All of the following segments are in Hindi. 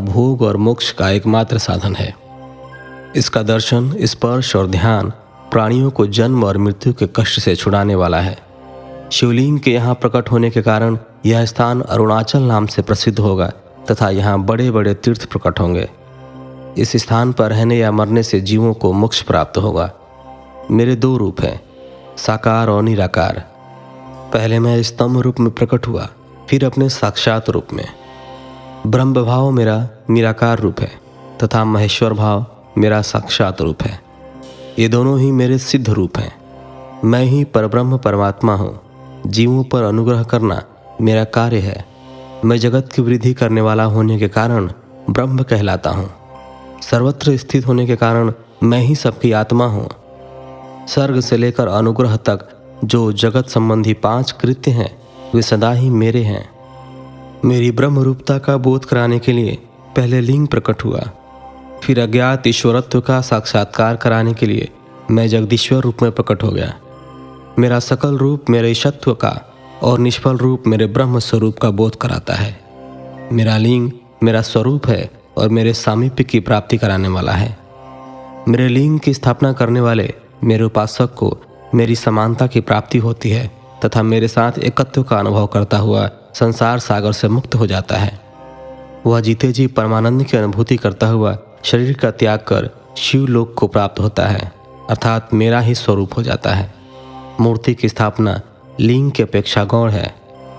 भोग और मोक्ष का एकमात्र साधन है। इसका दर्शन, स्पर्श और ध्यान प्राणियों को जन्म और मृत्यु के कष्ट से छुड़ाने वाला है। शिवलिंग के यहाँ प्रकट होने के कारण यह स्थान अरुणाचल नाम से प्रसिद्ध होगा तथा यहाँ बड़े बड़े तीर्थ प्रकट होंगे। इस स्थान पर रहने या मरने से जीवों को मोक्ष प्राप्त होगा। मेरे दो रूप हैं, साकार और निराकार। पहले मैं स्तंभ रूप में प्रकट हुआ, फिर अपने साक्षात रूप में। ब्रह्म भाव मेरा निराकार रूप है तथा महेश्वर भाव मेरा साक्षात रूप है। ये दोनों ही मेरे सिद्ध रूप हैं। मैं ही परब्रह्म परमात्मा हूँ। जीवों पर अनुग्रह करना मेरा कार्य है। मैं जगत की वृद्धि करने वाला होने के कारण ब्रह्म कहलाता हूँ। सर्वत्र स्थित होने के कारण मैं ही सबकी आत्मा हूँ। सर्ग से लेकर अनुग्रह तक जो जगत संबंधी 5 कृत्य हैं वे सदा ही मेरे हैं। मेरी ब्रह्म रूपता का बोध कराने के लिए पहले लिंग प्रकट हुआ, फिर अज्ञात ईश्वरत्व का साक्षात्कार कराने के लिए मैं जगदीश्वर रूप में प्रकट हो गया। मेरा सकल रूप मेरे ईशत्व का और निष्फल रूप मेरे ब्रह्म स्वरूप का बोध कराता है। मेरा लिंग मेरा स्वरूप है और मेरे सामीप्य की प्राप्ति कराने वाला है। मेरे लिंग की स्थापना करने वाले मेरे उपासक को मेरी समानता की प्राप्ति होती है तथा मेरे साथ एकत्व का अनुभव करता हुआ संसार सागर से मुक्त हो जाता है। वह जीते जी परमानंद की अनुभूति करता हुआ शरीर का त्याग कर शिवलोक को प्राप्त होता है, अर्थात मेरा ही स्वरूप हो जाता है। मूर्ति की स्थापना लिंग की अपेक्षा गौण है।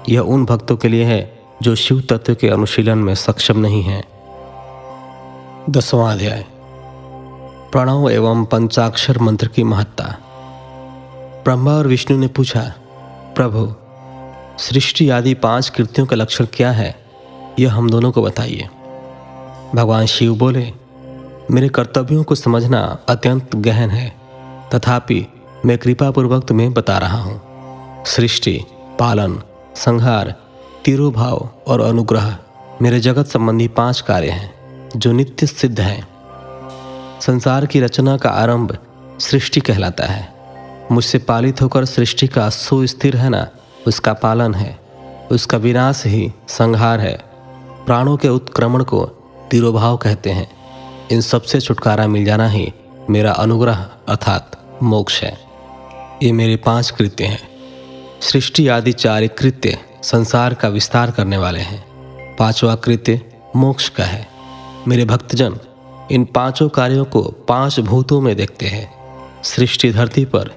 यह उन भक्तों के लिए है जो शिव तत्व के अनुशीलन में सक्षम नहीं हैं। 10वां अध्याय, प्रणव एवं पंचाक्षर मंत्र की महत्ता। ब्रह्मा और विष्णु ने पूछा, प्रभु, सृष्टि आदि 5 कृत्यों का लक्षण क्या है, यह हम दोनों को बताइए। भगवान शिव बोले, मेरे कर्तव्यों को समझना अत्यंत गहन है, तथापि मैं कृपापूर्वक तुम्हें बता रहा हूँ। सृष्टि, पालन, संहार, तिरोभाव और अनुग्रह मेरे जगत संबंधी 5 कार्य हैं जो नित्य सिद्ध हैं। संसार की रचना का आरंभ सृष्टि कहलाता है। मुझसे पालित होकर सृष्टि का सुस्थिर रहना उसका पालन है। उसका विनाश ही संहार है। प्राणों के उत्क्रमण को तिरोभाव कहते हैं। इन सबसे छुटकारा मिल जाना ही मेरा अनुग्रह अर्थात मोक्ष है। ये मेरे 5 कृत्य हैं। सृष्टि आदि 4 कृत्य संसार का विस्तार करने वाले हैं। 5वां कृत्य मोक्ष का है। मेरे भक्तजन इन 5 कार्यों को 5 भूतों में देखते हैं। सृष्टि धरती पर